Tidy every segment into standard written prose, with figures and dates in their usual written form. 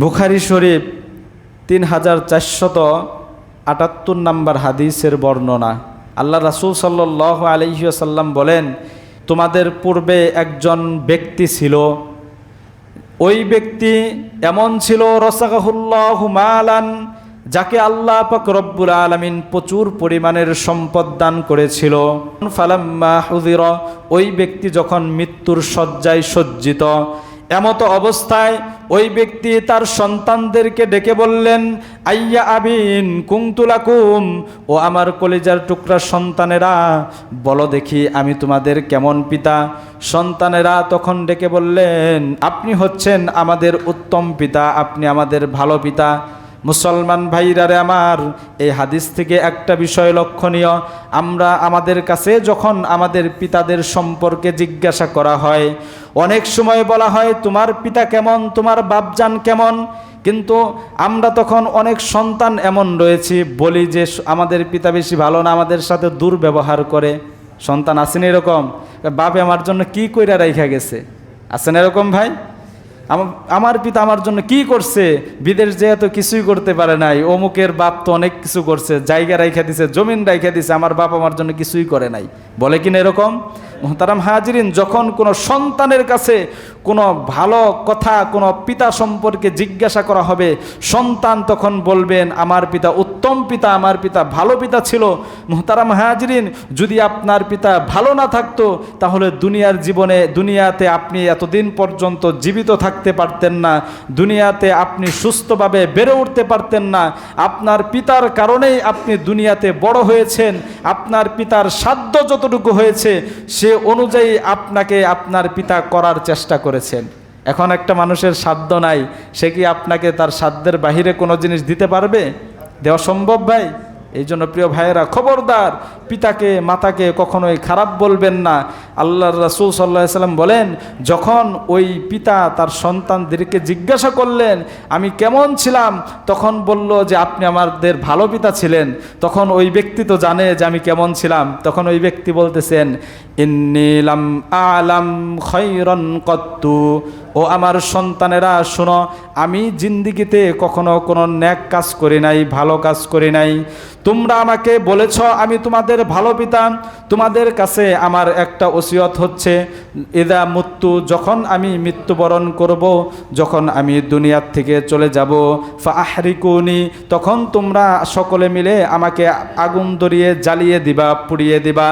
বুখারী শরীফ 3478 নম্বর হাদিসের বর্ণনা। আল্লাহ রাসূল সাল্লাল্লাহু আলাইহি ওয়াসাল্লাম বলেন, তোমাদের পূর্বে একজন ব্যক্তি ছিল, ওই ব্যক্তি এমন ছিল রাসাকাহুল্লাহু মালান, যাকে আল্লাহ পাক রব্বুল আলামিন প্রচুর পরিমাণের সম্পদ দান করেছিল। ফালাম্মা হুযিরা, ওই ব্যক্তি যখন মৃত্যুর শয্যায় সজ্জিত, এমত অবস্থায় ওই ব্যক্তি তার সন্তানদেরকে ডেকে বললেন, আইয়া আবিন কুনতু লাকুম, ও আমার কলিজার টুকরা সন্তানেরা, বলো দেখি আমি তোমাদের কেমন পিতা। সন্তানেরা তখন ডেকে বললেন, আপনি হচ্ছেন আমাদের উত্তম পিতা, আপনি আমাদের ভালো পিতা। মুসলমান ভাইরারে আমার, এই হাদিস থেকে একটা বিষয় লক্ষণীয়, আমরা আমাদের কাছে যখন আমাদের পিতাদের সম্পর্কে জিজ্ঞাসা করা হয়, অনেক সময় বলা হয় তোমার পিতা কেমন, তোমার বাপজান কেমন, কিন্তু আমরা তখন অনেক সন্তান এমন রয়েছি বলি যে আমাদের পিতা বেশি ভালো না, আমাদের সাথে দুর্ব্যবহার করে। সন্তান আছেন এরকম, বাপে আমার জন্য কি কইরা রাইখা গেছে, আছেন এরকম ভাই? আমার পিতা আমার জন্য কি করছে, বিদেশ যেয়ে তো কিছুই করতে পারে নাই, অমুকের বাপ তো অনেক কিছু করছে, জায়গা রাইখা দিছে, জমিন রাইখা দিছে, আমার বাপ আমার জন্য কিছুই করে নাই, বলে কিনা এরকম? মুহতারাম হাজিরিন, যখন কোনো সন্তানের কাছে কোনো ভালো কথা কোনো পিতা সম্পর্কে জিজ্ঞাসা করা হবে, সন্তান তখন বলবেন আমার পিতা উত্তম পিতা, আমার পিতা ভালো পিতা ছিল। মুহতারাম হাজিরিন, যদি আপনার পিতা ভালো না থাকতো তাহলে দুনিয়ার জীবনে, দুনিয়াতে আপনি এতদিন পর্যন্ত জীবিত থাকতে পারতেন না, দুনিয়াতে আপনি সুস্থভাবে বেড়ে উঠতে পারতেন না। আপনার পিতার কারণেই আপনি দুনিয়াতে বড় হয়েছেন, আপনার পিতার সাধ্য যতটুকু হয়েছে সে অনুযায়ী আপনাকে আপনার পিতা করার চেষ্টা করেছেন। এখন একটা মানুষের সাধ্য নাই, সে কি আপনাকে তার সাধ্যের বাহিরে কোনো জিনিস দিতে পারবে? দেওয়া সম্ভব ভাই? এই জন্য প্রিয় ভাইয়েরা, খবরদার, পিতাকে মাতাকে কখনোই খারাপ বলবেন না। আল্লাহর রাসূল সাল্লাল্লাহু আলাইহি সাল্লাম বলেন, যখন ওই পিতা তার সন্তানদেরকে জিজ্ঞাসা করলেন আমি কেমন ছিলাম, তখন বলল যে আপনি আমাদের ভালো পিতা ছিলেন। তখন ওই ব্যক্তি তো জানে যে আমি কেমন ছিলাম, তখন ওই ব্যক্তি বলতেছেন, ইন্নী লাম আলাম খায়রান কত্তু, ও আমার সন্তানেরা শোনো, আমি জিন্দিগিতে কখনো কোনো নেক কাজ করি নাই, ভালো কাজ করি নাই। তোমরা আমাকে বলেছ আমি তোমাদের ভালো পিতা, তোমাদের কাছে আমার একটা ওসিয়ত হচ্ছে, ইদা মুত্তু, যখন আমি মৃত্যুবরণ করব, যখন আমি দুনিয়ার থেকে চলে যাব, ফাহরিকুনি, তখন তোমরা সকলে মিলে আমাকে আগুন ধরিয়ে জ্বালিয়ে দিবা, পুড়িয়ে দিবা।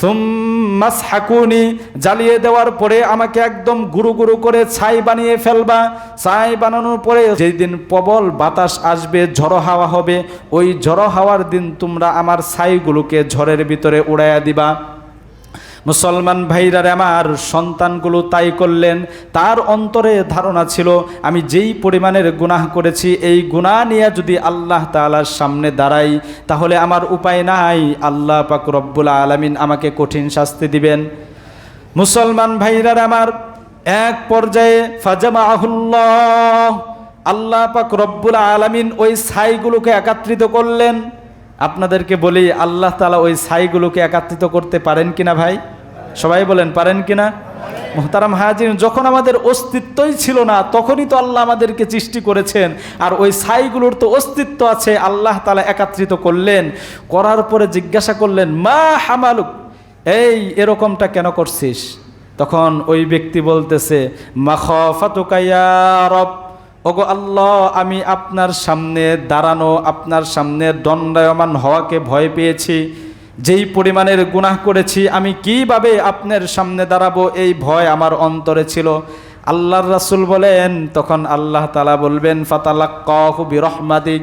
সুম্মাসহাকুনি, জ্বালিয়ে দেওয়ার পরে আমাকে একদম গুরু গুরু করে ছাই বানিয়ে ফেলবা। ছাই বানানোর পরে যেই দিন প্রবল বাতাস আসবে, ঝড়ো হাওয়া হবে, ওই ঝড়ো হাওয়ার দিন তোমরা আমার ছাইগুলোকে ঝড়ের ভিতরে উড়াইয়া দিবা। মুসলমান ভাইরারে আমার, সন্তানগুলো তাই করলেন। তার অন্তরে ধারণা ছিল আমি যেই পরিমাণের গুনাহ করেছি, এই গুনাহ নিয়ে যদি আল্লাহ তাআলার সামনে দাঁড়াই তাহলে আমার উপায় নাই, আল্লাহ পাক রব্বুল আলামিন আমাকে কঠিন শাস্তি দিবেন। মুসলমান ভাইরারে আমার, এক পর্যায়ে ফাজামাহুল্লাহ, আল্লাহ পাক রব্বুল আলামিন ওই ছাইগুলোকে একত্রিত করলেন। আপনাদেরকে বলি, আল্লাহ তাআলা ওই ছাইগুলোকে একত্রিত করতে পারেন কিনা ভাই? সবাই বলেন, পারেন কিনা? মুহতারাম হাজির, যখন আমাদের অস্তিত্বই ছিল না তখনই তো আল্লাহ আমাদেরকে সৃষ্টি করেছেন, আর ওই ছাইগুলোর তো অস্তিত্ব আছে, আল্লাহ তাআলা একত্রিত করলেন। করার পরে জিজ্ঞাসা করলেন, মা হামালুক, এই এরকমটা কেন করছিস? তখন ওই ব্যক্তি বলতেছে, মাখাফাতুকা ইয়া রব, ওগো আল্লাহ, আমি আপনার সামনে দাঁড়ানো, আপনার সামনে দণ্ডায়মান হওয়াকে ভয় পেয়েছি। যেই পরিমাণের গুনাহ করেছি, আমি কিভাবে আপনার সামনে দাঁড়াবো, এই ভয় আমার অন্তরে ছিল। আল্লাহর রাসূল বলেন, তখন আল্লাহ তাআলা বলবেন, ফাতালাক্কাহু বিরহমাতিক,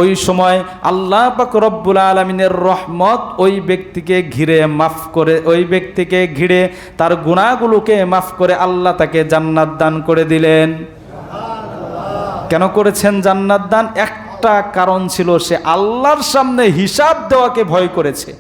ওই সময় আল্লাহ পাক রব্বুল আলামিনের রহমত ওই ব্যক্তিকে ঘিরে মাফ করে, ওই ব্যক্তিকে ঘিরে তার গুনাহগুলোকে মাফ করে আল্লাহ তাকে জান্নাত দান করে দিলেন। কেন করেছেন জান্নাত দান? একটা কারণ ছিল, সে আল্লাহর সামনে হিসাব দেওয়াকে ভয় করেছে।